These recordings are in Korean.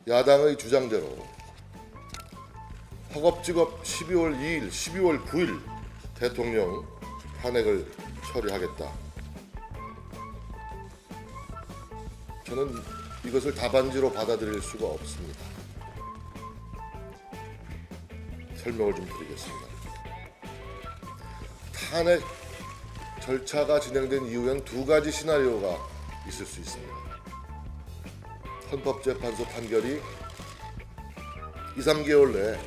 야당의 주장대로 허겁지겁 12월 2일, 12월 9일 대통령 탄핵을 처리하겠다. 저는 이것을 답안지로 받아들일 수가 없습니다. 설명을 좀 드리겠습니다. 탄핵 절차가 진행된 이후엔 두 가지 시나리오가 있을 수 있습니다. 헌법재판소 판결이 2, 3개월 내에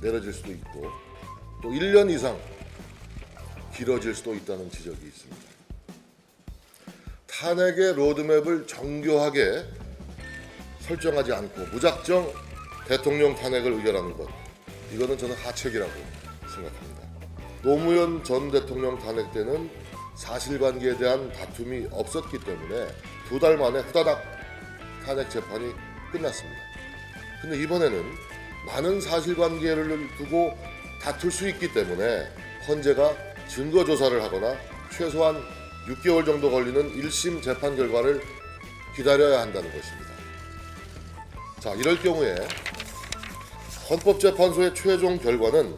내려질 수도 있고 또 1년 이상 길어질 수도 있다는 지적이 있습니다. 탄핵의 로드맵을 정교하게 설정하지 않고 무작정 대통령 탄핵을 의결하는 것, 이거는 저는 하책이라고 생각합니다. 노무현 전 대통령 탄핵 때는 사실관계에 대한 다툼이 없었기 때문에 2달 만에 후다닥 탄핵 재판이 끝났습니다. 근데 이번에는 많은 사실관계를 두고 다툴 수 있기 때문에 헌재가 증거조사를 하거나 최소한 6개월 정도 걸리는 1심 재판 결과를 기다려야 한다는 것입니다. 자, 이럴 경우에 헌법재판소의 최종 결과는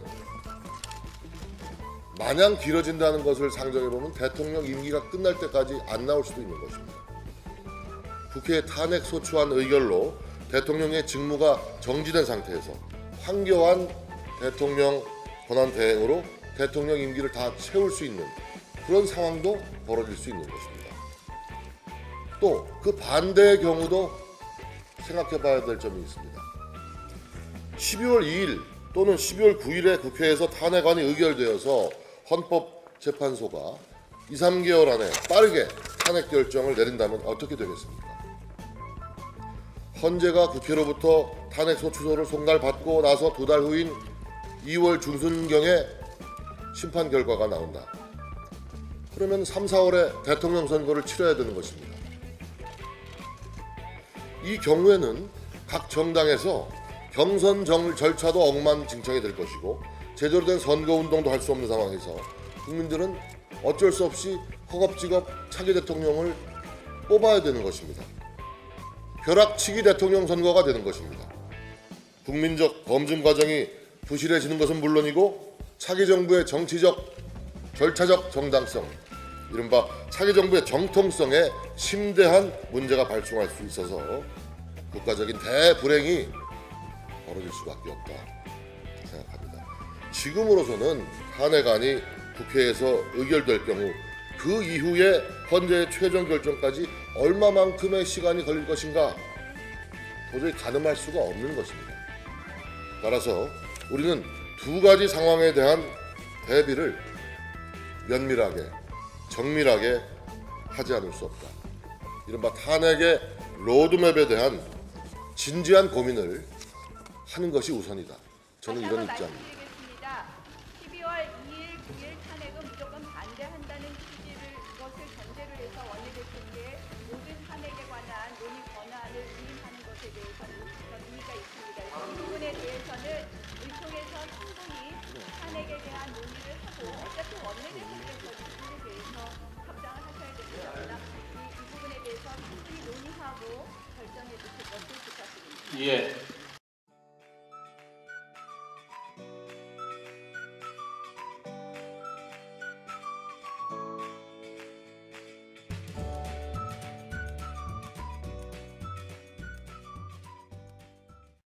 마냥 길어진다는 것을 상정해보면 대통령 임기가 끝날 때까지 안 나올 수도 있는 것입니다. 국회에 탄핵 소추안 의결로 대통령의 직무가 정지된 상태에서 황교안 대통령 권한 대행으로 대통령 임기를 다 채울 수 있는 그런 상황도 벌어질 수 있는 것입니다. 또 그 반대의 경우도 생각해 봐야 될 점이 있습니다. 12월 2일 또는 12월 9일에 국회에서 탄핵안이 의결되어서 헌법재판소가 2, 3개월 안에 빠르게 탄핵 결정을 내린다면 어떻게 되겠습니까? 헌재가 국회로부터 탄핵 소추서를 송달받고 나서 2달 후인 2월 중순경에 심판 결과가 나온다. 그러면 3, 4월에 대통령 선거를 치러야 되는 것입니다. 이 경우에는 각 정당에서 경선 절차도 엉망진창이 될 것이고 제대로 된 선거운동도 할 수 없는 상황에서 국민들은 어쩔 수 없이 허겁지겁 차기 대통령을 뽑아야 되는 것입니다. 벼락치기 대통령 선거가 되는 것입니다. 국민적 검증 과정이 부실해지는 것은 물론이고 차기 정부의 정치적, 절차적 정당성, 이른바 차기 정부의 정통성에 심대한 문제가 발생할 수 있어서 국가적인 대불행이 벌어질 수밖에 없다 생각합니다. 지금으로서는 탄핵안이 국회에서 의결될 경우 그 이후에 헌재의 최종 결정까지 얼마만큼의 시간이 걸릴 것인가 도저히 가늠할 수가 없는 것입니다. 따라서 우리는 두 가지 상황에 대한 대비를 면밀하게, 정밀하게 하지 않을 수 없다. 이른바 탄핵의 로드맵에 대한 진지한 고민을 하는 것이 우선이다. 저는 이런 입장입니다. 12월 2일, 9일 탄핵은 무조건 반대한다는 취지를 것을 전제로 해서 원내대표의 모든 탄핵에 관한 논의 권한을 위임하는 것에 대해서는 의미가 있습니다. 이 부분에 대해서는 의총에서 충분히 탄핵에 대한 논의를 하고 어차피 원내대표께서 이 부분에 대해서 협상을 하셔야 됩니다. 이 부분에 대해서 충분히 논의하고 결정해 주실 것을 부탁드립니다. 예.